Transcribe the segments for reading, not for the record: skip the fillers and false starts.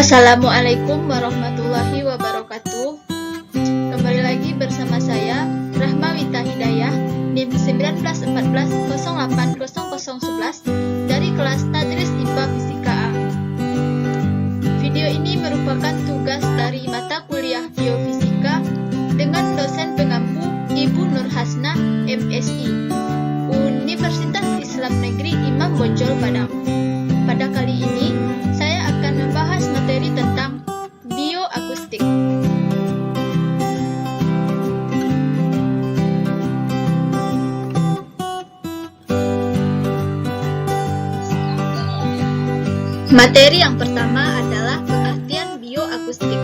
Assalamualaikum warahmatullahi wabarakatuh. Kembali lagi bersama saya Rahma Wita Hidayah NIM 1914080011 dari kelas Tadris IPA Fisika A. Video ini merupakan tugas dari mata kuliah Biofisika dengan dosen pengampu Ibu Nur Hasnah MSI, Universitas Islam Negeri Imam Bonjol Padang. Pada kali ini saya akan membahas materi tentang bioakustik. Materi yang pertama adalah pengertian bioakustik.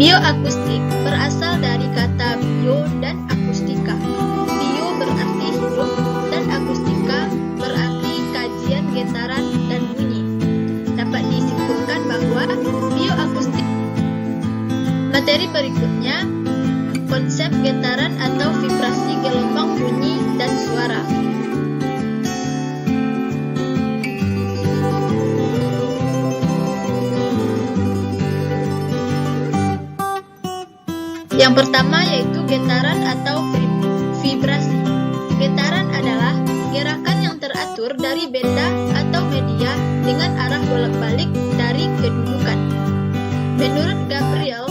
Bioakustik berasal dari kata bio dan akustika. Bio berarti hidup dan akustika berarti kajian getaran dan bunyi. Dapat disimpulkan bahwa bioakustik. Materi berikutnya, konsep getaran atau vibrasi gelombang bunyi dan suara. Yang pertama yaitu getaran atau vibrasi. Getaran adalah gerakan yang teratur dari benda atau media dengan arah bolak-balik dari kedudukan. Menurut Gabriel,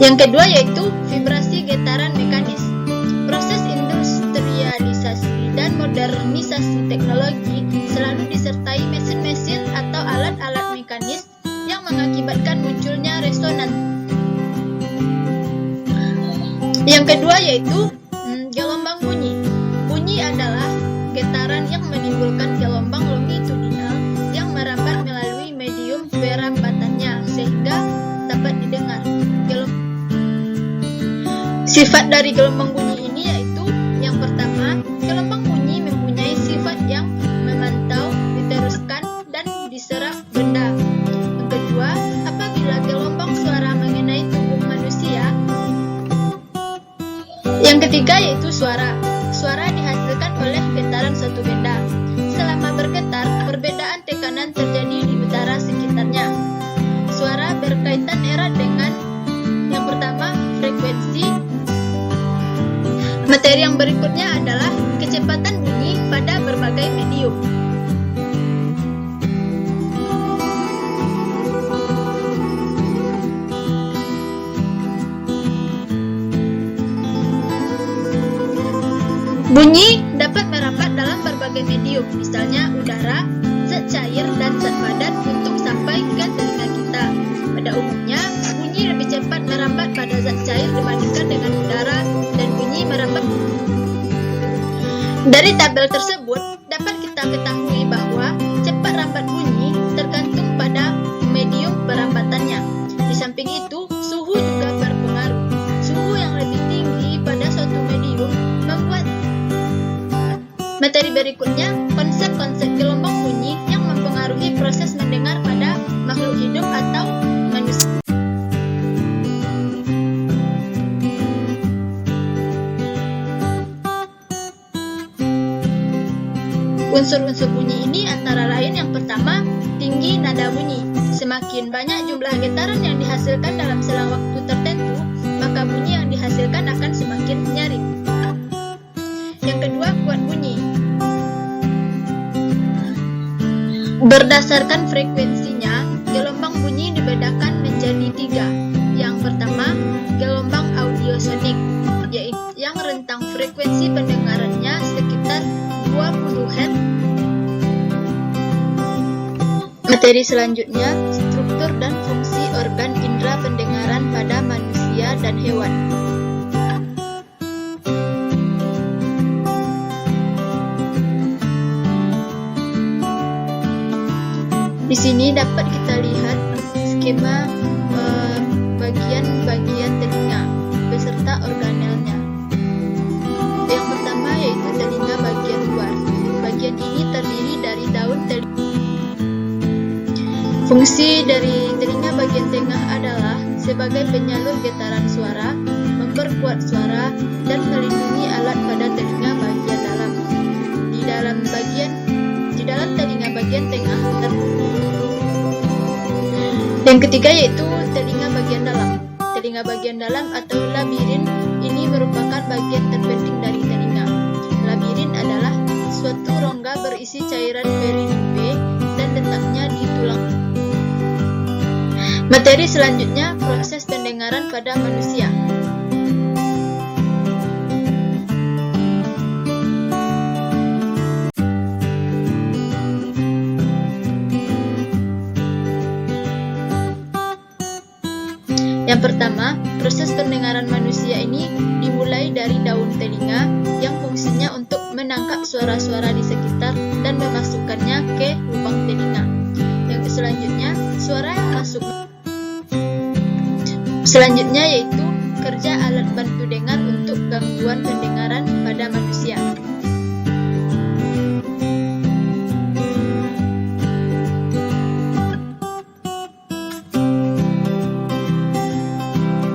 yang kedua yaitu vibrasi getaran mekanis. Proses industrialisasi dan modernisasi teknologi selalu disertai mesin-mesin atau alat-alat mekanis yang mengakibatkan munculnya resonan. Yang kedua yaitu gelombang bunyi. Bunyi adalah getaran yang menimbulkan gelombang longitudinal yang merambat melalui medium perambatannya sehingga dapat didengar. Sifat dari gelombang bunyi ini yaitu yang pertama, gelombang bunyi mempunyai sifat yang memantau, diteruskan, dan diserap benda. Yang kedua, apabila gelombang suara mengenai tubuh manusia. Yang ketiga yaitu suara. Suara dihasilkan oleh getaran suatu benda. Selama bergetar, perbedaan tekanan terjadi di udara sekitarnya. Suara berkaitan erat dengan yang pertama, frekuensi. Materi yang berikutnya adalah kecepatan bunyi pada berbagai medium. Bunyi dapat merambat dalam berbagai medium, misalnya udara, zat cair, dan zat padat untuk sampai ke telinga kita. Pada umumnya, bunyi lebih cepat merambat pada zat cair dibandingkan dengan udara, dan bunyi merambat. Dari tabel tersebut, dapat kita ketahui bahwa cepat rambat bunyi tergantung pada medium perambatannya. Di samping itu, suhu juga berpengaruh. Suhu yang lebih tinggi pada suatu medium membuat. Materi berikutnya, konsep-konsep gelombang bunyi yang mempengaruhi proses mendengar pada makhluk hidup atau manusia. Unsur-unsur bunyi ini antara lain yang pertama, tinggi nada bunyi. Semakin banyak jumlah getaran yang dihasilkan dalam selang waktu tertentu, maka bunyi yang dihasilkan akan semakin nyaring. Yang kedua, kuat bunyi. Berdasarkan frekuensinya, gelombang bunyi dibedakan menjadi 3. Yang pertama, gelombang audiosonik, yaitu yang rentang frekuensi pendengarannya sekitar 20 Hz. Materi selanjutnya, struktur dan fungsi organ indera pendengaran pada manusia dan hewan. Di sini dapat kita lihat skema bagian-bagian telinga beserta organelnya. Yang pertama yaitu telinga bagian luar. Bagian ini terdiri dari daun telinga. Fungsi dari telinga bagian tengah adalah sebagai penyalur getaran suara, memperkuat suara, dan melindungi alat pada telinga bagian dalam. Di dalam telinga bagian tengah Yang ketiga yaitu telinga bagian dalam. Telinga bagian dalam atau labirin ini merupakan bagian terpenting dari telinga. Labirin adalah suatu rongga berisi cairan perineum dan letaknya di tulang. Materi selanjutnya, proses pendengaran pada manusia. Yang pertama, proses pendengaran manusia ini dimulai dari daun telinga yang fungsinya untuk menangkap suara-suara di sekitar dan memasukkannya ke lubang telinga. Yang selanjutnya, suara yang masuk. Selanjutnya yaitu kerja alat bantu dengar untuk gangguan pendengaran pada manusia.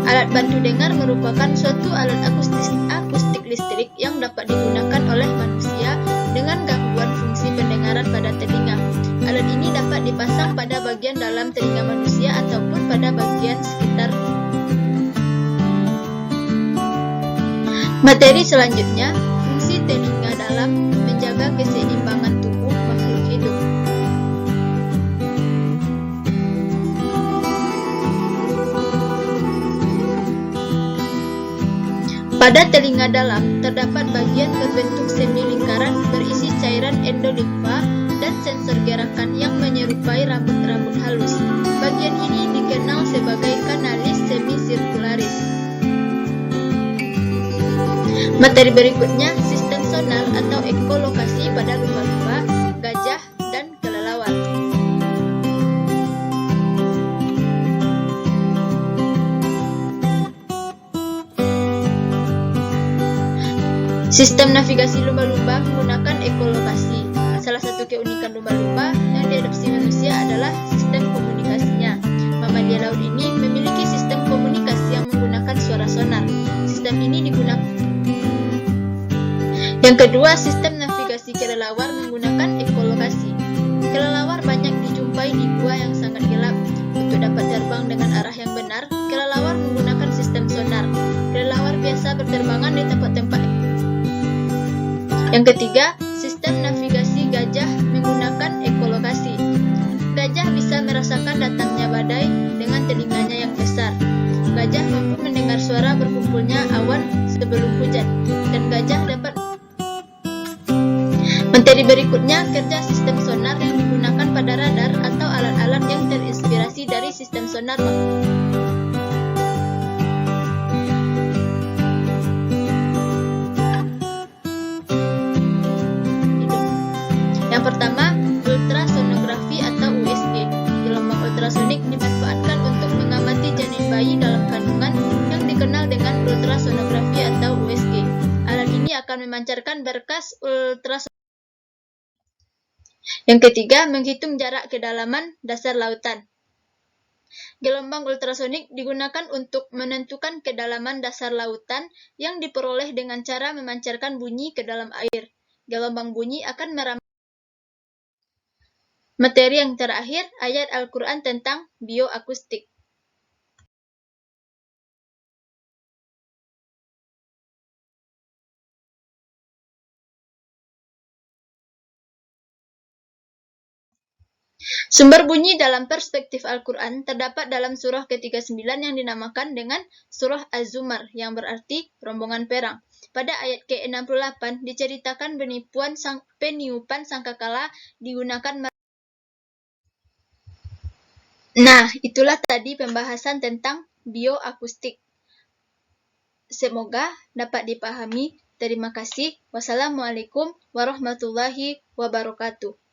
Alat bantu dengar merupakan suatu alat akustik listrik yang dapat digunakan oleh manusia dengan gangguan fungsi pendengaran pada telinga. Alat ini dapat dipasang pada bagian dalam telinga manusia ataupun pada bagian sekitar. Materi selanjutnya, fungsi telinga dalam menjaga keseimbangan tubuh makhluk hidup. Pada telinga dalam terdapat bagian berbentuk semi lingkaran berisi cairan endolimfa dan sensor gerakan yang menyerupai rambut-rambut halus. Bagian ini dikenal sebagai kanalis semisirkularis. Materi berikutnya, sistem sonar atau ekolokasi pada lumba-lumba, gajah, dan kelelawar. Sistem navigasi lumba-lumba menggunakan ekolokasi. Salah satu keunikan lumba-lumba yang diadopsi manusia adalah sistem komunikasinya. Mamalia laut ini memiliki sistem komunikasi yang menggunakan suara sonar. Sistem ini digunakan. Yang kedua, sistem navigasi kelelawar menggunakan ekolokasi. Kelelawar banyak dijumpai di gua yang sangat gelap. Untuk dapat terbang dengan arah yang benar, kelelawar menggunakan sistem sonar. Kelelawar biasa berterbangan di tempat-tempat. Yang ketiga, sistem navigasi gajah menggunakan ekolokasi. Gajah bisa merasakan datangnya badai dengan telinganya yang besar. Gajah mampu mendengar suara berkumpulnya awan sebelum hujan, dan gajah dapat. Materi berikutnya, kerja sistem sonar yang digunakan pada radar atau alat-alat yang terinspirasi dari sistem sonar. Yang pertama, ultrasonografi atau USG. Gelombang ultrasonik dimanfaatkan untuk mengamati janin bayi dalam kandungan yang dikenal dengan ultrasonografi atau USG. Alat ini akan memancarkan berkas ultrasonik. Yang ketiga, menghitung jarak kedalaman dasar lautan. Gelombang ultrasonik digunakan untuk menentukan kedalaman dasar lautan yang diperoleh dengan cara memancarkan bunyi ke dalam air. Gelombang bunyi akan merambat. Materi yang terakhir, ayat Al-Quran tentang bioakustik. Sumber bunyi dalam perspektif Al-Quran terdapat dalam surah ke-39 yang dinamakan dengan surah Az-Zumar, yang berarti rombongan perang. Pada ayat ke-68 diceritakan peniupan sangkakala digunakan. Nah, itulah tadi pembahasan tentang bioakustik. Semoga dapat dipahami. Terima kasih. Wassalamualaikum warahmatullahi wabarakatuh.